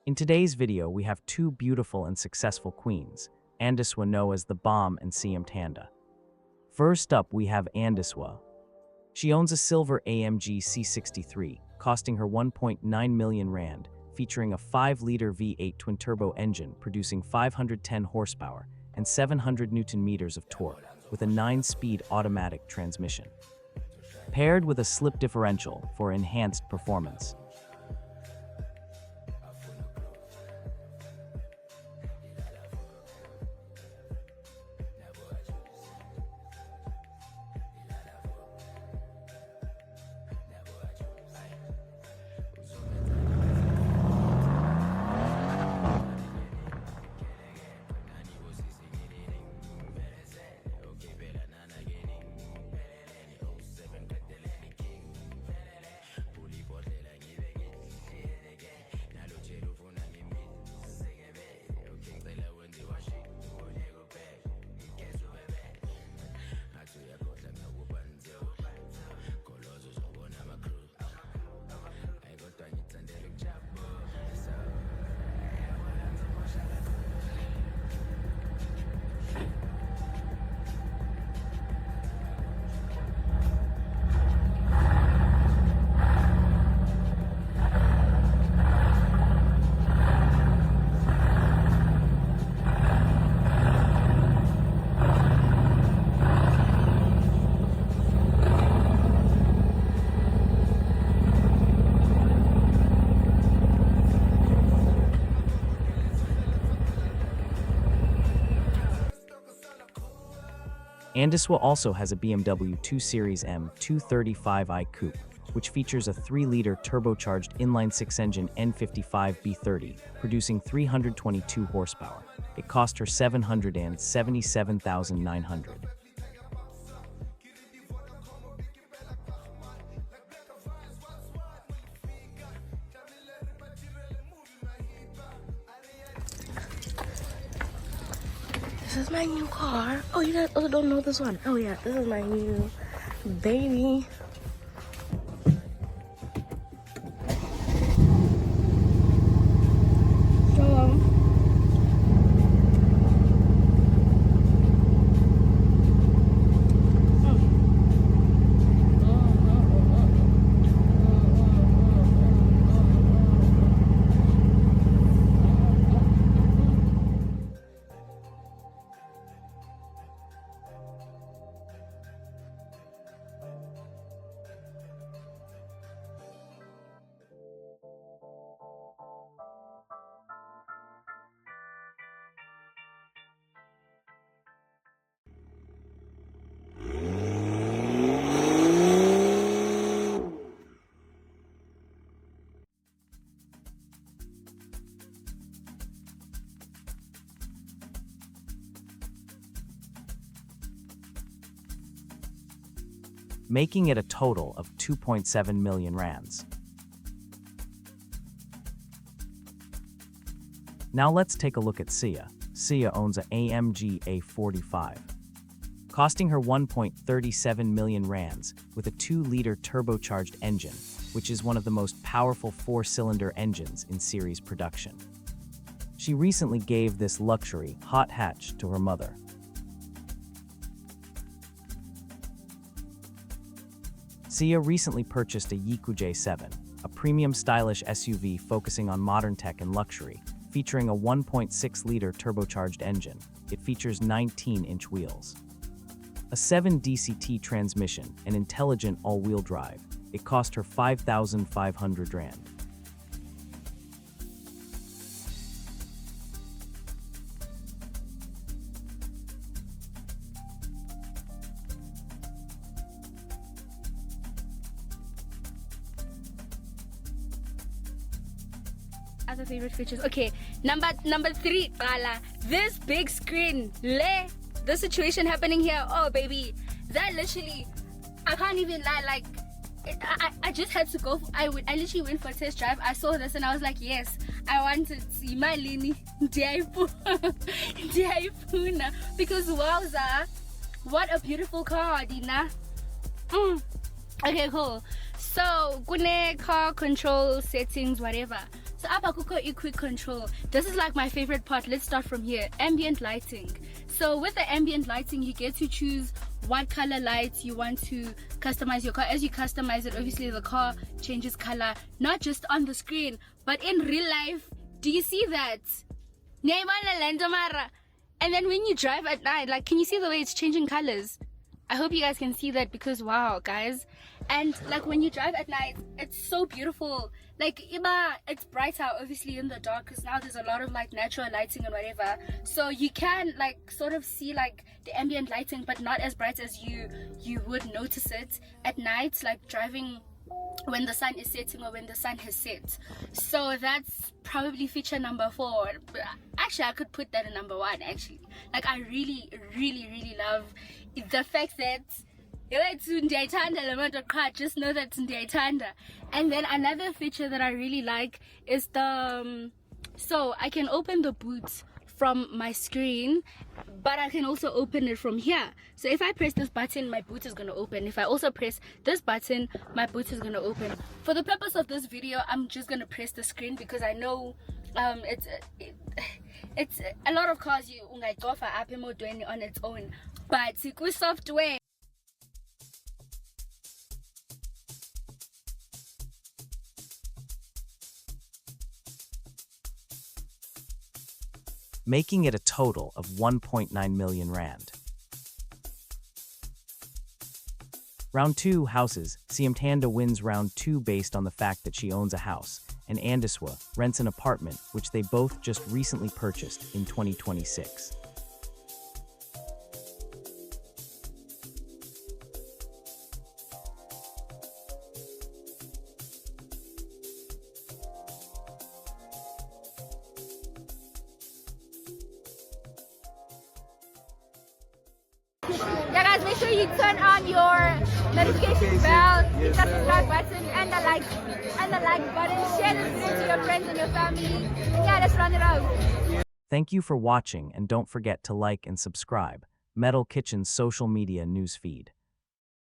In today's video, we have two beautiful and successful queens, Andiswa known as the Bomb and Siyamthanda. First up, we have Andiswa. She owns a silver AMG C63, costing her 1.9 million rand, featuring a 5-liter V8 twin-turbo engine producing 510 horsepower and 700 Nm of torque, with a 9-speed automatic transmission. Paired with a slip differential for enhanced performance. Andiswa also has a BMW 2 Series M 235i Coupe, which features a 3-liter turbocharged inline-6 engine N55B30, producing 322 horsepower. It cost her 777,900. This is my new car. Oh, you guys also don't know this one. Oh yeah, this is my new baby. Making it a total of 2.7 million rands. Now let's take a look at Siya. Siya owns an AMG A45, costing her 1.37 million rands with a 2-liter turbocharged engine, which is one of the most powerful 4-cylinder engines in series production. She recently gave this luxury hot hatch to her mother. Siya recently purchased a Yiku J7, a premium stylish SUV focusing on modern tech and luxury, featuring a 1.6-liter turbocharged engine. It features 19-inch wheels, a 7-DCT transmission, and intelligent all-wheel drive. It cost her 5,500 rand. Other favorite features. Okay, number 3, Bala. This big screen. The situation happening here. Oh baby, that literally, I can't even lie. Like, I just had to go. I literally went for a test drive. I saw this and I was like, yes, I want to see my Lini. Because wowza, what a beautiful car, Dina. Okay, cool. So kune car control settings, whatever. So Abakuko quick control. This is like my favorite part. Let's start from here. Ambient lighting. So with the ambient lighting, you get to choose what color lights you want to customize your car. As you customize it, obviously the car changes color, not just on the screen, but in real life. Do you see that? And then when you drive at night, like, can you see the way it's changing colors? I hope you guys can see that, because wow, guys. And like when you drive at night, it's so beautiful. Like it's brighter obviously in the dark, because now there's a lot of like natural lighting and whatever, so you can like sort of see like the ambient lighting, but not as bright as you would notice it at night, like driving when the sun is setting or when the sun has set. So that's probably feature number 4. Actually, I could put that in number 1 actually. Like I really love the fact that just know that ndiyayithanda. And then another feature that I really like is the so I can open the boot from my screen, but I can also open it from here. So if I press this button, my boot is going to open. If I also press this button, my boot is going to open. For the purpose of this video, I'm just going to press the screen, because I know it's a lot of cars you ungaycofa app emotweni on its own, but with software. Making it a total of 1.9 million rand. Round 2, houses. Siyamthanda wins round 2 based on the fact that she owns a house, and Andiswa rents an apartment, which they both just recently purchased in 2026. Yeah guys, make sure you turn on your notification bell, hit the subscribe button and the like button. Share this video to your friends and your family. Yeah, let's run it out. Thank you for watching, and don't forget to like and subscribe Metal Kitchen's social media newsfeed.